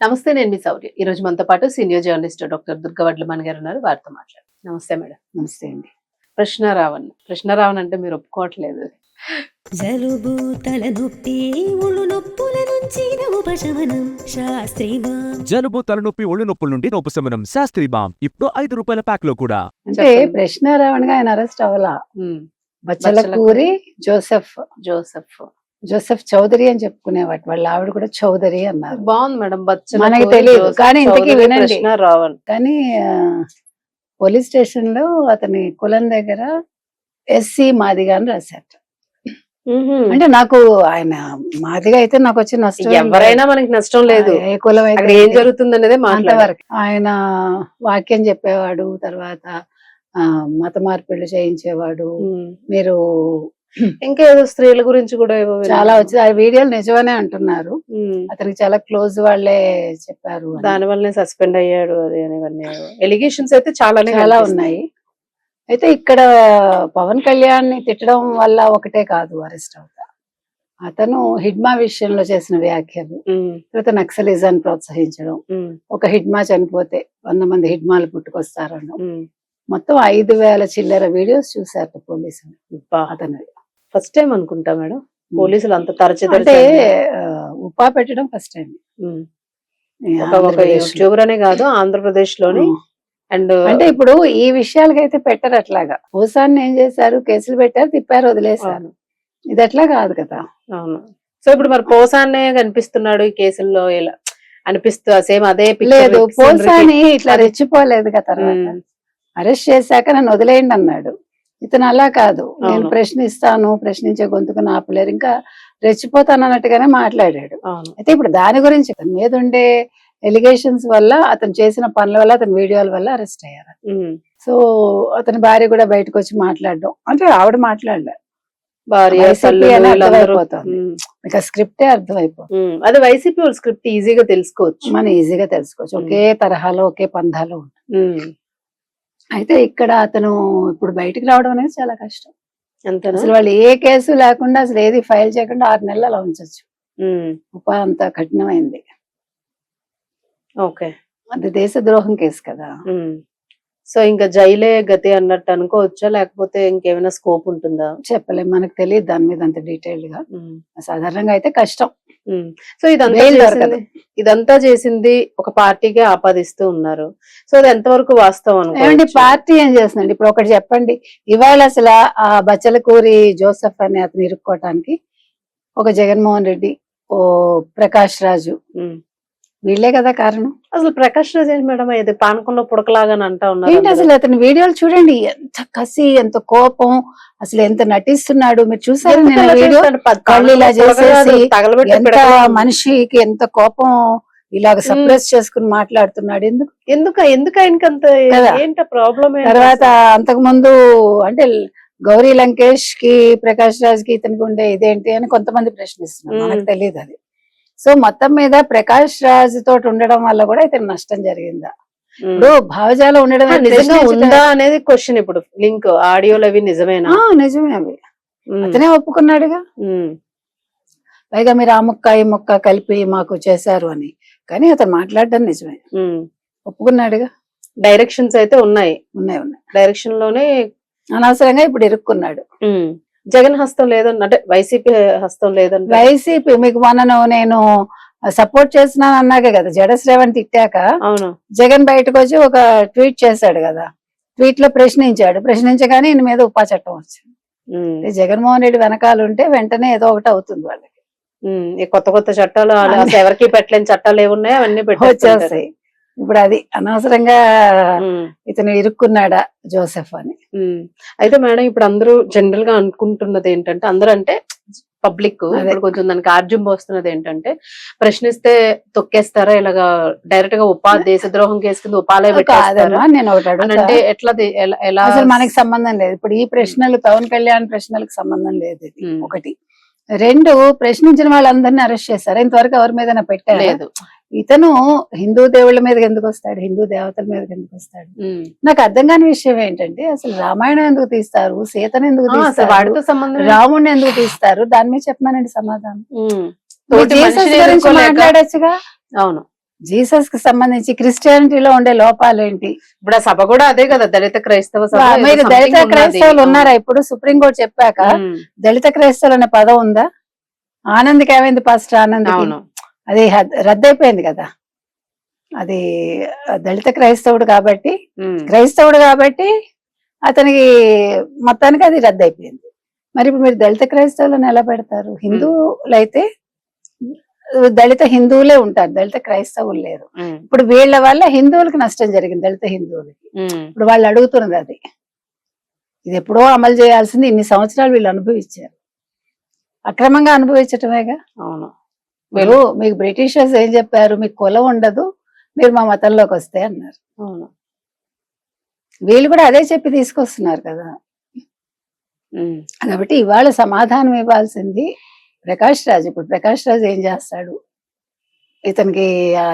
నమస్తే, నేను మీ శౌర్య. ఈ రోజు మనతో పాటు సీనియర్ జర్నలిస్ట్ డాక్టర్ దుర్గవడ్లమణి గారు ఉన్నారు. వారితో మాట్లాడు. నమస్తే మేడం. నమస్తే అండి. ప్రశ్నారావణ్ అంటే మీరు ఒప్పుకోవట్లేదు. జలుబు తలనొప్పి ఒళ్ళు నొప్పుల నుంచి ఉపశమనం శాస్త్రీ బామ్. జలుబు తలనొప్పి ఒళ్ళు నొప్పుల నుండి ఉపశమనం శాస్త్రీ బామ్ ఇప్పుడు ₹5 ప్యాక్ లో కూడా. అంటే చెప్పండి. ప్రశ్నారావణ్గా ఆయన అరెస్ట్ అవ్వాలా. ఉమ్, బచ్చలకూరి జోసెఫ్ జోసెఫ్ చౌదరి అని చెప్పుకునేవాటి. వాళ్ళ ఆవిడ కూడా చౌదరి అన్నారు. బాగుంది మేడం. మనకి తెలియదు, కానీ ఇంతకీ వినండి. ప్రశ్నారావణ్ కానీ పోలీస్ స్టేషన్ లో అతని కులం దగ్గర ఎస్సీ మాదిగా అని రాశారు. అంటే నాకు ఆయన మాదిగా అయితే నాకు వచ్చి నష్టం ఎవరైనా మనకి నష్టం లేదు. ఏ కులం అక్కడ అయితే ఏం జరుగుతుంది అనేది మాట్లాడారు. అంతవరకు ఆయన వాక్యం చెప్పేవాడు. తర్వాత మత మార్పిళ్ళు చేయించేవాడు. మీరు ఇంకేదో స్త్రీల గురించి కూడా ఏవో చాలా వచ్చి ఆ వీడియోలు నిజమనే అంటున్నారు. అతనికి చాలా క్లోజ్ వాళ్ళే చెప్పారు అని. దాని వల్లనే సస్పెండ్ అయ్యాడు అది అనేవన్నీ ఎలిగేషన్స్ అయితే చాలా చాలా ఉన్నాయి. అయితే ఇక్కడ పవన్ కళ్యాణ్ ని తిట్టడం వల్ల ఒకటే కాదు అరెస్ట్ అవుతా. అతను హిడ్మా విషయంలో చేసిన వ్యాఖ్యలు, తర్వాత నక్సలిజాన్ని ప్రోత్సహించడం, ఒక హిడ్మా చనిపోతే 100 మంది హిడ్మాలు పుట్టుకొస్తారన్న మొత్తం 5,000 చిల్లర వీడియోస్ చూశారు పోలీసులు. అతను ఫస్ట్ టైం అనుకుంటా మేడం పోలీసులు అంత తరచు అంటే ఉపా పెట్టడం ఫస్ట్ టైం. ఒక యూట్యూబర్ అనే కాదు, ఆంధ్రప్రదేశ్ లోని. అండ్ అంటే ఇప్పుడు ఈ విషయాలకైతే పెట్టరు. అట్లాగా పోసాన్ని ఏం చేశారు, కేసులు పెట్టారు, తిప్పారు, వదిలేశారు. ఇది అట్లా కాదు కదా. అవును. సో ఇప్పుడు మరి పోసానే కనిపిస్తున్నాడు ఈ కేసుల్లో ఇలా అనిపిస్తూ సేమ్ అదే లేదు. పోసాని ఇట్లా రెచ్చిపోలేదు కదా. తర్వాత అరెస్ట్ చేశాక నన్ను వదిలేయండి అన్నాడు. ఇతను అలా కాదు, నేను ప్రశ్నిస్తాను, ప్రశ్నించే గొంతుకు ఆపలేరు, ఇంకా రెచ్చిపోతాను అన్నట్టుగానే మాట్లాడాడు. అయితే ఇప్పుడు దాని గురించి అతని మీద ఉండే ఎలిగేషన్స్ వల్ల, అతను చేసిన పనుల వల్ల, అతని వీడియోల వల్ల అరెస్ట్ అయ్యారు. సో అతని భార్య కూడా బయటకు వచ్చి మాట్లాడడం, అంటే ఆవిడ మాట్లాడలే, ఇక స్క్రిప్టే అర్థమైపోతుంది. అది వైసీపీ స్క్రిప్ట్ ఈజీగా తెలుసుకోవచ్చు, మనం ఈజీగా తెలుసుకోవచ్చు. ఒకే తరహాలో ఒకే పంధాలో ఉంటుంది. అయితే ఇక్కడ అతను ఇప్పుడు బయటికి రావడం అనేది చాలా కష్టం. అసలు వాళ్ళు ఏ కేసు లేకుండా, అసలు ఏది ఫైల్ చేయకుండా 6 నెలలు అలా ఉంచొచ్చు. ఉపా అంత కఠినమైంది. ఓకే, అది దేశద్రోహం కేసు కదా. సో ఇంకా జైలే గతి అన్నట్టు అనుకోవచ్చా, లేకపోతే ఇంకేమైనా స్కోప్ ఉంటుందా? చెప్పలేం, మనకు తెలియదు దాని మీద అంత డీటెయిల్డ్ గా. సాధారణంగా అయితే కష్టం. సో ఇదంతా చేసింది ఒక పార్టీకే ఆపాదిస్తూ ఉన్నారు. సో అది ఎంతవరకు వాస్తవం? పార్టీ ఏం చేస్తుందండి? ఇప్పుడు ఒకటి చెప్పండి, ఇవాళ అసలు ఆ బచ్చలకూరి జోసెఫ్ అని అతను ఇరుక్కోవటానికి ఒక జగన్మోహన్ రెడ్డి, ఓ ప్రకాష్ రాజు, వీళ్ళే కదా కారణం. అసలు ప్రకాష్ రాజ్ ఏంటి మేడం, ఇది పానకంలో పుడకలాగా అంటా ఉన్నారు. ఏంటి అసలు అతని వీడియోలు చూడండి, ఎంత కసి, ఎంత కోపం, అసలు ఎంత నటిస్తున్నాడు. మీరు చూసారు ఎంత మనిషికి ఎంత కోపం, ఇలాగ సప్రెస్ చేసుకుని మాట్లాడుతున్నాడు. ఎందుకు ఆయనకి అంత ఏంట ప్రాబ్లం? తర్వాత అంతకు ముందు అంటే గౌరీ లంకేష్ కి, ప్రకాష్ రాజ్ కి ఇతనికి ఉండే ఇదేంటి అని కొంతమంది ప్రశ్నిస్తున్నారు. మనకు తెలియదు అది. సో మొత్తం మీద ప్రకాష్ రాజ్ తోటి ఉండడం వల్ల కూడా ఇతను నష్టం జరిగిందా? ఇప్పుడు భావజాలం ఉండడం ఉందా అనేది క్వశ్చన్. ఇప్పుడు లింక్ ఆడియోలు అవి నిజమేనా? నిజమే, అవి అతనే ఒప్పుకున్నాడుగా. పైగా మీరు ఆ ముక్క ఈ ముక్క కలిపి మాకు చేశారు అని, కానీ అతను మాట్లాడడం నిజమే, ఒప్పుకున్నాడుగా. డైరెక్షన్స్ అయితే ఉన్నాయి. డైరెక్షన్ లోనే అనవసరంగా ఇప్పుడు ఇరుక్కున్నాడు. జగన్ హస్తం లేదన్న, అంటే వైసీపీ హస్తం లేదన్న. వైసీపీ మీకు మొన్న నేను సపోర్ట్ చేస్తున్నాను అన్నాకే కదా జడశ్రేవణ్ తిట్టాక జగన్ బయటకు వచ్చి ఒక ట్వీట్ చేశాడు కదా. ట్వీట్ లో ప్రశ్నించగానే ఈయన మీద ఉపా చట్టం వచ్చింది. జగన్మోహన్ రెడ్డి వెనకాల ఉంటే వెంటనే ఏదో ఒకటి అవుతుంది వాళ్ళకి. కొత్త చట్టాలు ఎవరికి పెట్టలేని చట్టాలు ఏమున్నాయో అవన్నీ వచ్చేస్తాయి. ఇప్పుడు అది అనవసరంగా ఇతను ఇరుక్కున్నాడా జోసెఫ్ అని. అయితే మేడం, ఇప్పుడు అందరూ జనరల్ గా అనుకుంటున్నది ఏంటంటే, అందరూ అంటే పబ్లిక్ కొంచెం దానికి ఆర్జ్యం పోస్తున్నది ఏంటంటే, ప్రశ్నిస్తే తొక్కేస్తారా, ఇలాగా డైరెక్ట్ గా దేశద్రోహం కేసు కింద ఉపాలే పెట్టేస్తారా? నేను ఒకటి అంటే ఎట్లా ఎలా? అసలు మనకి సంబంధం లేదు. ఇప్పుడు ఈ ప్రశ్నలు పవన్ కళ్యాణ్ ప్రశ్నలకు సంబంధం లేదు. ఇది ఒకటి. 2, ప్రశ్నించిన వాళ్ళందరినీ అరెస్ట్ చేశారు. ఇంతవరకు ఎవరి మీద పెట్టలేదు. ఇతను హిందూ దేవుళ్ళ మీద ఎందుకు వస్తాడు, హిందూ దేవతల మీద ఎందుకు వస్తాడు? నాకు అర్థం కాని విషయం ఏంటంటే, అసలు రామాయణం ఎందుకు తీస్తారు, సీతను ఎందుకు తీస్తారు, వాడితో సంబంధం రాముడిని ఎందుకు తీస్తారు? దాని మీద చెప్పమానండి సమాధానం. మాట్లాడచ్చుగా. అవును, జీసస్ కి సంబంధించి క్రిస్టియానిటీలో ఉండే లోపాలు ఏంటి? ఇప్పుడు ఆ సభ కూడా అదే కదా, దళిత క్రైస్తవ సభ ఏదో మీరు something దళిత ఉన్నది. క్రైస్తవులు ఉన్నారా? ఇప్పుడు సుప్రీంకోర్టు చెప్పాక ఉమ్, దళిత క్రైస్తవులు అనే పదం ఉందా? ఆనంద్కి ఏమైంది? ఫస్ట్ ఆనంద్కి అవును. అది రద్దయిపోయింది కదా. అది దళిత క్రైస్తవుడు కాబట్టి అతనికి మొత్తానికి అది రద్దయిపోయింది. మరి ఇప్పుడు మీరు దళిత క్రైస్తవులను ఎలా పెడతారు? హిందువులు అయితే దళిత హిందువులే ఉంటారు, దళిత క్రైస్తవులు లేరు. ఉమ్, ఇప్పుడు వీళ్ళ వల్ల హిందువులకు నష్టం జరిగింది, దళిత హిందువులకి. ఉమ్, ఇప్పుడు వాళ్ళు అడుగుతున్నది అది. ఇది ఎప్పుడో అమలు చేయాల్సింది, ఇన్ని సంవత్సరాలు వీళ్ళు అనుభవించారు. అక్రమంగా అనుభవించటమేగా. అవును. మీరు మీకు బ్రిటిషర్స్ ఏం చెప్పారు? మీకు కులం ఉండదు, మీరు మా మతంలోకి వస్తే అన్నారు. అవును. వీళ్ళు కూడా అదే చెప్పి తీసుకొస్తున్నారు కదా. ఉమ్, కాబట్టి ఇవాళ సమాధానం ఇవ్వాల్సింది ప్రకాష్ రాజ్. ఇప్పుడు ప్రకాష్ రాజ్ ఏం చేస్తాడు? ఇతనికి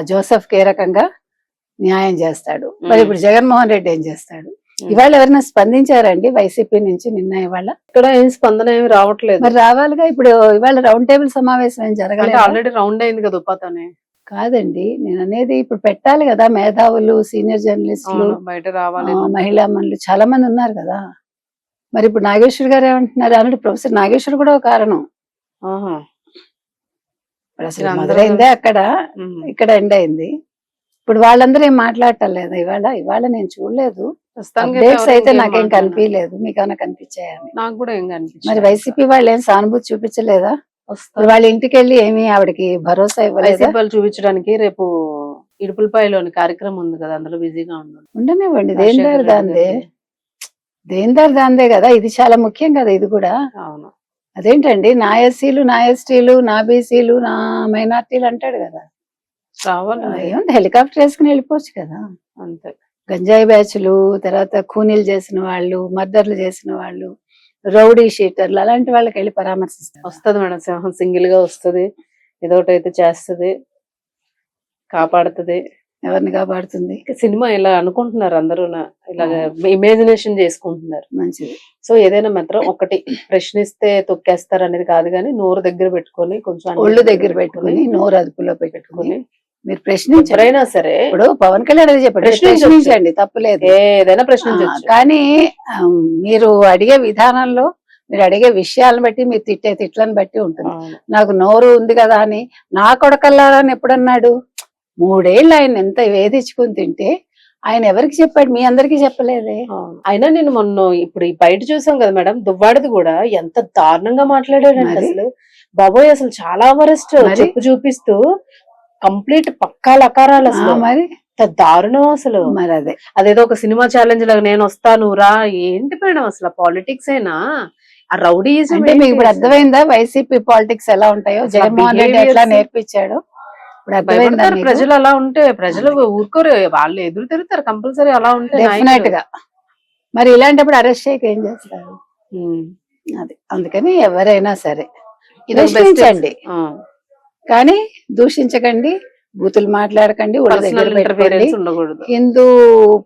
జోసెఫ్ కే రకంగా న్యాయం చేస్తాడు. మరి ఇప్పుడు జగన్మోహన్ రెడ్డి ఏం చేస్తాడు? ఇవాళ ఎవరైనా స్పందించారండి వైసీపీ నుంచి నిన్న? ఇవాళ ఇక్కడ ఏం స్పందన ఏమి రావట్లేదు. మరి రావాలిగా. ఇప్పుడు ఇవాళ రౌండ్ టేబుల్ సమావేశం ఏం జరగలేదు? ఆల్రెడీ రౌండ్ అయింది కదా ఉపాతనే. కాదండి, నేను అనేది ఇప్పుడు పెట్టాలి కదా. మేధావులు, సీనియర్ జర్నలిస్టులు, బయట రావాలి. మహిళా మనులు చాలా మంది ఉన్నారు కదా. మరి ఇప్పుడు నాగేశ్వర్ గారు ఏమంటున్నారు? ఆల్రెడీ ప్రొఫెసర్ నాగేశ్వర్ కూడా ఒక కారణం. ఆహా. ఇప్పుడు అసలు మొదలైందే అక్కడ, ఇక్కడ ఎండ్ అయింది. ఇప్పుడు వాళ్ళందరూ ఏం మాట్లాడటం లేదా? ఇవాళ నేను చూడలేదు. అప్డేట్స్ అయితే నాకేం కనిపించలేదు. మీకన్నా కనిపించాయని? నాకు కూడా ఏం కనిపించలేదు. మరి వైసీపీ వాళ్ళు ఏం సానుభూతి చూపించలేదా? వాళ్ళ ఇంటికి వెళ్ళి ఏమి ఆవిడకి భరోసా ఇవ్వలేదా? వాళ్ళు చూపించడానికి రేపు ఇడుపులపాయలోని కార్యక్రమం ఉంది కదా, అందులో బిజీగా ఉన్నాడు. ఉండనివ్వండి, దేనిదారు దాందే కదా. ఇది చాలా ముఖ్యం కదా, ఇది కూడా. అవును. అదేంటండి, నా ఎస్సీలు, నా ఎస్టీలు, నా బీసీలు, నా మైనార్టీలు అంటాడు కదా. రావాలి. హెలికాప్టర్ వేసుకుని వెళ్ళిపోవచ్చు కదా. అంతే. గంజాయి బ్యాచ్లు, తర్వాత కూనీలు చేసిన వాళ్ళు, మర్డర్లు చేసిన వాళ్ళు, రౌడీ షీటర్లు, అలాంటి వాళ్ళకి వెళ్ళి పరామర్శిస్తారు. వస్తుంది మేడం, సింహం సింగిల్ గా వస్తుంది, ఏదోటైతే చేస్తుంది, కాపాడుతుంది. ఎవరిని కాపాడుతుంది? సినిమా ఇలా అనుకుంటున్నారు అందరూ, ఇలాగ ఇమాజినేషన్ చేసుకుంటున్నారు. మంచిది. సో ఏదైనా మాత్రం ఒకటి, ప్రశ్నిస్తే తొక్కేస్తారు అనేది కాదు, కానీ నోరు దగ్గర పెట్టుకొని, కొంచెం ఒళ్ళు దగ్గర పెట్టుకుని, నోరు అదుపులో పెట్టుకుని మీరు ప్రశ్నించారు. ఎవరైనా సరే. ఇప్పుడు పవన్ కళ్యాణ్ అది చెప్పాడు, ప్రశ్నించండి, తప్పులేదు, ఏదైనా ప్రశ్నించవచ్చు. కానీ మీరు అడిగే విధానంలో, మీరు అడిగే విషయాలను బట్టి, మీరు తిట్టే తిట్లను బట్టి ఉంటుంది. నాకు నోరు ఉంది కదా అని నా కొడకల్లారా అని ఎప్పుడన్నాడు? 3 ఏళ్ళు ఆయన ఎంత వేధించుకుని తింటే ఆయన ఎవరికి చెప్పాడు? మీ అందరికి చెప్పలేదే. అయినా నేను మొన్న ఇప్పుడు బయట చూసాం కదా మేడం, దువ్వాడిది కూడా ఎంత దారుణంగా మాట్లాడాడంటే అసలు బాబోయ్, అసలు చాలా వరస్ట్. చెప్పు చూపిస్తూ కంప్లీట్ పక్కా లకారాలు అసలు. మరి దారుణం అసలు. మరి అదేదో ఒక సినిమా ఛాలెంజ్ లాగా, నేను వస్తాను రా, ఏంటి మేడం అసలు పాలిటిక్స్ అయినా ఆ రౌడీజం అంటే మీకు ఇప్పుడు అర్థమైందా వైసీపీ పాలిటిక్స్ ఎలా ఉంటాయో? జగన్మోహన్ రెడ్డి ఎట్లా నేర్పించాడు ఇప్పుడు అర్థమైందా? ప్రజలు అలా ఉంటే ప్రజలు ఊరుకోరు, వాళ్ళు ఎదురు తిరుగుతారు కంపల్సరీ. అలా ఉంటే డెఫినెట్ గా. మరి ఇలాంటప్పుడు అరెస్ట్ చేయక ఏం చేస్తారు? అది అందుకని ఎవరైనా సరే ప్రశ్నించండి, కానీ దూషించకండి, బూతులు మాట్లాడకండి, ఒళ్ళు దగ్గర పెట్టుకోండి. హిందూ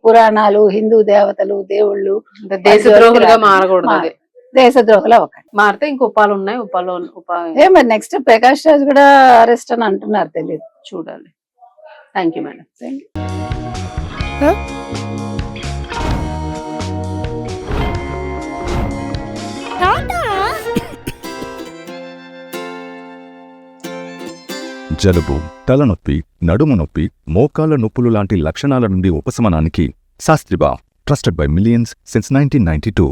పురాణాలు, హిందూ దేవతలు, దేవుళ్ళు దేశద్రోహులుగా మారకూడదు. దేశద్రోహులు అవ్వకండి. మారితే ఇంక ఉపాలు ఉన్నాయి. మరి నెక్స్ట్ ప్రకాష్ రాజ్ కూడా అరెస్ట్ అని అంటున్నారు, తెలియదు, చూడాలి. Thank you madam. జలుబు, తలనొప్పి, నడుము నొప్పి, మోకాళ్ల నొప్పులు లాంటి లక్షణాల నుండి ఉపశమనానికి శాస్త్రిబా, ట్రస్టెడ్ బై మిలియన్స్ సిన్స్ 1992.